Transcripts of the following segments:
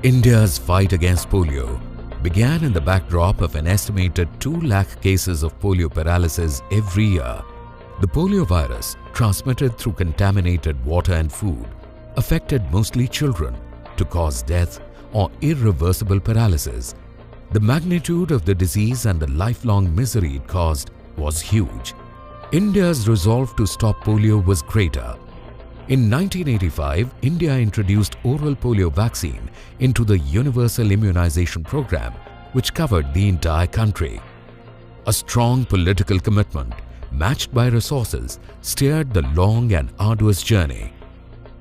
India's fight against polio began in the backdrop of an estimated 2 lakh cases of polio paralysis every year. The polio virus, transmitted through contaminated water and food, affected mostly children to cause death or irreversible paralysis. The magnitude of the disease and the lifelong misery it caused was huge. India's resolve to stop polio was greater. In 1985, India introduced oral polio vaccine into the Universal Immunization Program, which covered the entire country. A strong political commitment, matched by resources, steered the long and arduous journey.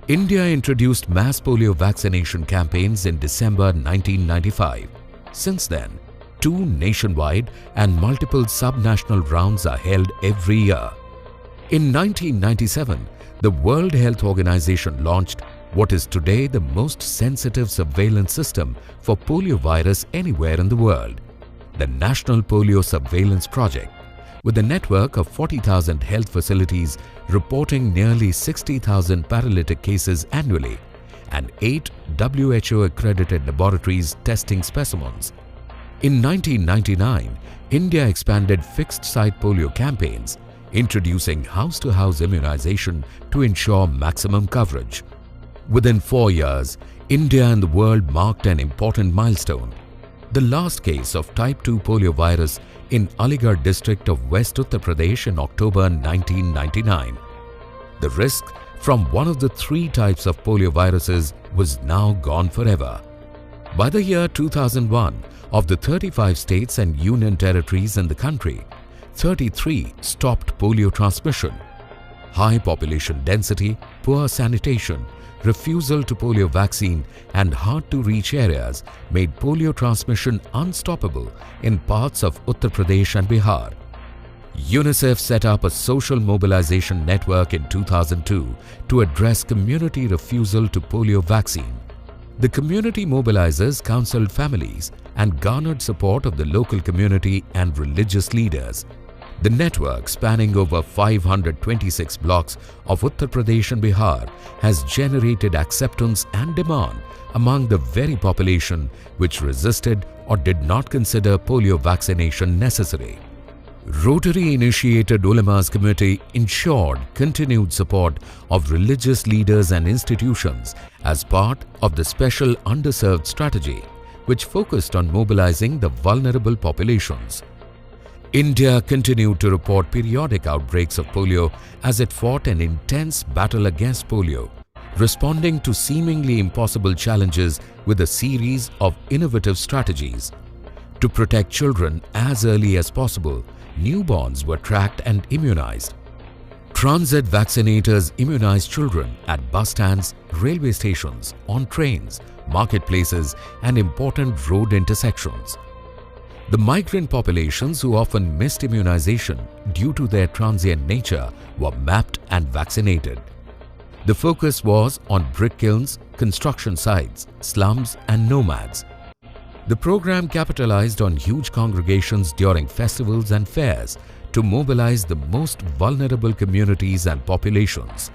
India introduced mass polio vaccination campaigns in December 1995. Since then, 2 nationwide and multiple sub-national rounds are held every year. In 1997, the World Health Organization launched what is today the most sensitive surveillance system for polio virus anywhere in the world, the National Polio Surveillance Project, with a network of 40,000 health facilities reporting nearly 60,000 paralytic cases annually and 8 WHO-accredited laboratories testing specimens. In 1999, India expanded fixed-site polio campaigns, introducing house-to-house immunization to ensure maximum coverage. Within 4 years, India and the world marked an important milestone: the last case of type 2 polio virus in Aligarh district of West Uttar Pradesh in October 1999. The risk from one of the 3 types of polio viruses was now gone forever. By the year 2001, of the 35 states and union territories in the country, 33 stopped polio transmission. High population density, poor sanitation, refusal to polio vaccine and hard-to-reach areas made polio transmission unstoppable in parts of Uttar Pradesh and Bihar. UNICEF set up a social mobilization network in 2002 to address community refusal to polio vaccine. The community mobilizers counseled families and garnered support of the local community and religious leaders. The network, spanning over 526 blocks of Uttar Pradesh and Bihar, has generated acceptance and demand among the very population which resisted or did not consider polio vaccination necessary. Rotary-initiated Ulama's Committee ensured continued support of religious leaders and institutions as part of the Special Underserved Strategy, which focused on mobilizing the vulnerable populations. India continued to report periodic outbreaks of polio as it fought an intense battle against polio, responding to seemingly impossible challenges with a series of innovative strategies. To protect children as early as possible, newborns were tracked and immunized. Transit vaccinators immunized children at bus stands, railway stations, on trains, marketplaces, and important road intersections. The migrant populations who often missed immunization due to their transient nature were mapped and vaccinated. The focus was on brick kilns, construction sites, slums, and nomads. The program capitalized on huge congregations during festivals and fairs to mobilize the most vulnerable communities and populations.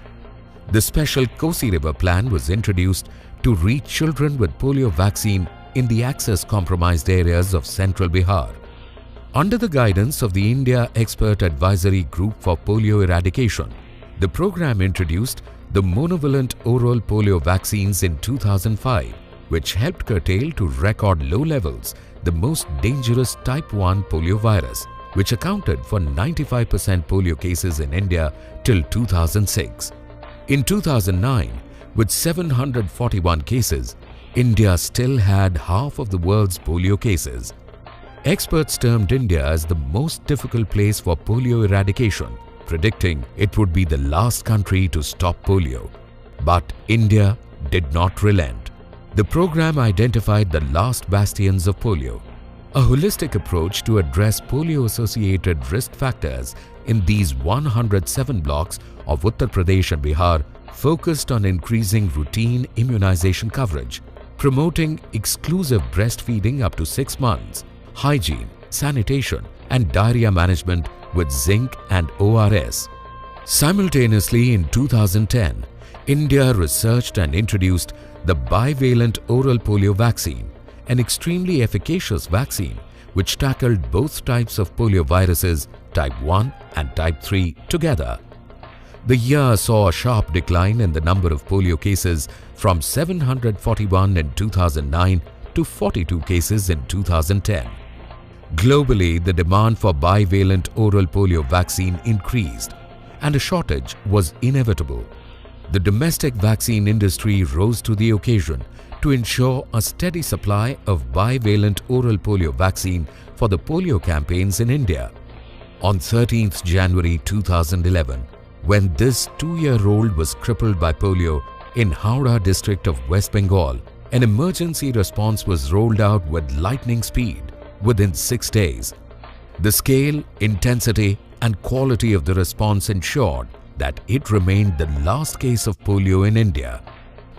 The special Kosi River Plan was introduced to reach children with polio vaccine in the access-compromised areas of central Bihar. Under the guidance of the India Expert Advisory Group for Polio Eradication, the program introduced the monovalent oral polio vaccines in 2005, which helped curtail to record low levels the most dangerous type 1 polio virus, which accounted for 95% polio cases in India till 2006. In 2009, with 741 cases, India still had half of the world's polio cases. Experts termed India as the most difficult place for polio eradication, predicting it would be the last country to stop polio. But India did not relent. The program identified the last bastions of polio. A holistic approach to address polio-associated risk factors in these 107 blocks of Uttar Pradesh and Bihar focused on increasing routine immunization coverage, promoting exclusive breastfeeding up to 6 months, hygiene, sanitation, and diarrhea management with zinc and ORS. Simultaneously, in 2010, India researched and introduced the bivalent oral polio vaccine, an extremely efficacious vaccine which tackled both types of polio viruses, type 1 and type 3, together. The year saw a sharp decline in the number of polio cases from 741 in 2009 to 42 cases in 2010. Globally, the demand for bivalent oral polio vaccine increased, and a shortage was inevitable. The domestic vaccine industry rose to the occasion to ensure a steady supply of bivalent oral polio vaccine for the polio campaigns in India. On 13th January 2011, when this 2-year-old was crippled by polio in Howrah district of West Bengal, an emergency response was rolled out with lightning speed within 6 days. The scale, intensity, and quality of the response ensured that it remained the last case of polio in India.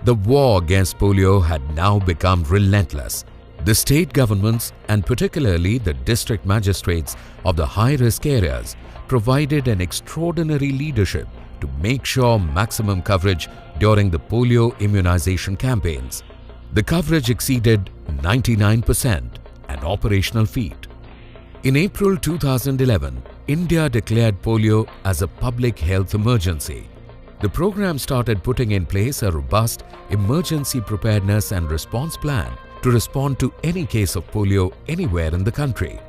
The war against polio had now become relentless. The state governments, and particularly the district magistrates of the high-risk areas, provided an extraordinary leadership to make sure maximum coverage during the polio immunization campaigns. The coverage exceeded 99%, an operational feat. In April 2011, India declared polio as a public health emergency. The program started putting in place a robust emergency preparedness and response plan to respond to any case of polio anywhere in the country.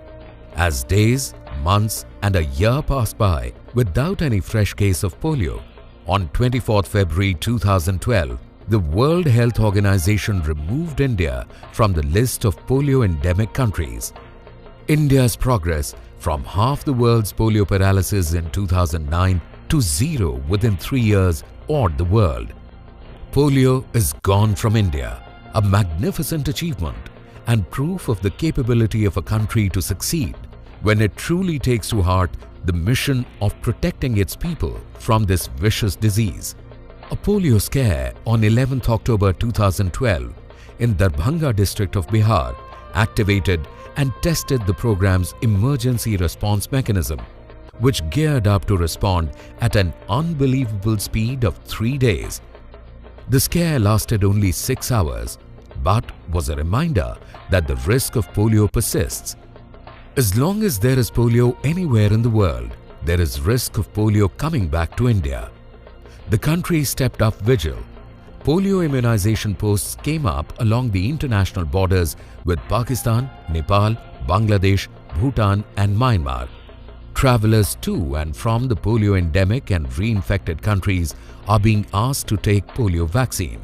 As days, months, and a year passed by without any fresh case of polio, on 24 February 2012, the World Health Organization removed India from the list of polio-endemic countries. India's progress from half the world's polio paralysis in 2009 to zero within 3 years awed the world. Polio is gone from India, a magnificent achievement and proof of the capability of a country to succeed when it truly takes to heart the mission of protecting its people from this vicious disease. A polio scare on 11th October 2012 in Darbhanga district of Bihar activated and tested the program's emergency response mechanism, which geared up to respond at an unbelievable speed of 3 days. The scare lasted only 6 hours, but was a reminder that the risk of polio persists. As long as there is polio anywhere in the world, there is risk of polio coming back to India. The country stepped up vigil. Polio immunization posts came up along the international borders with Pakistan, Nepal, Bangladesh, Bhutan and Myanmar. Travelers to and from the polio-endemic and reinfected countries are being asked to take polio vaccine.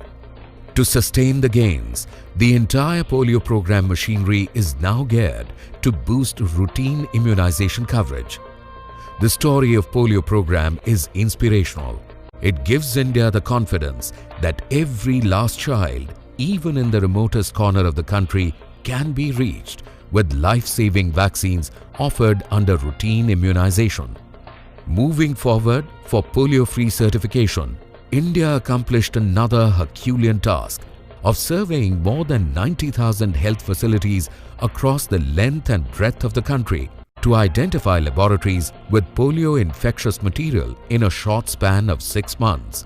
To sustain the gains, the entire polio program machinery is now geared to boost routine immunization coverage. The story of polio program is inspirational. It gives India the confidence that every last child, even in the remotest corner of the country, can be reached with life-saving vaccines offered under routine immunization. Moving forward for polio-free certification, India accomplished another Herculean task of surveying more than 90,000 health facilities across the length and breadth of the country to identify laboratories with polio infectious material in a short span of 6 months.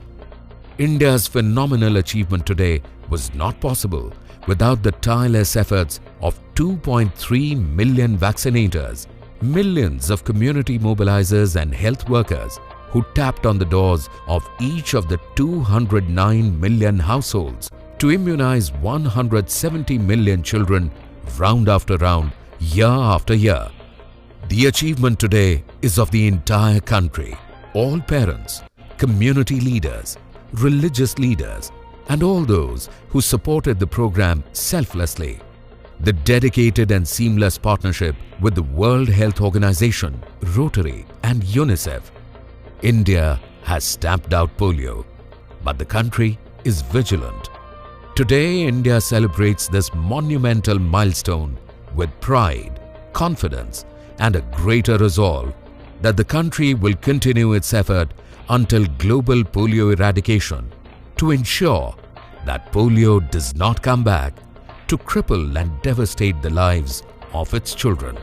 India's phenomenal achievement today was not possible without the tireless efforts of 2.3 million vaccinators, millions of community mobilizers and health workers who tapped on the doors of each of the 209 million households to immunize 170 million children round after round, year after year. The achievement today is of the entire country, all parents, community leaders, religious leaders, and all those who supported the program selflessly. The dedicated and seamless partnership with the World Health Organization, Rotary, and UNICEF. India has stamped out polio, but the country is vigilant. Today, India celebrates this monumental milestone with pride, confidence, and a greater resolve that the country will continue its effort until global polio eradication to ensure that polio does not come back to cripple and devastate the lives of its children.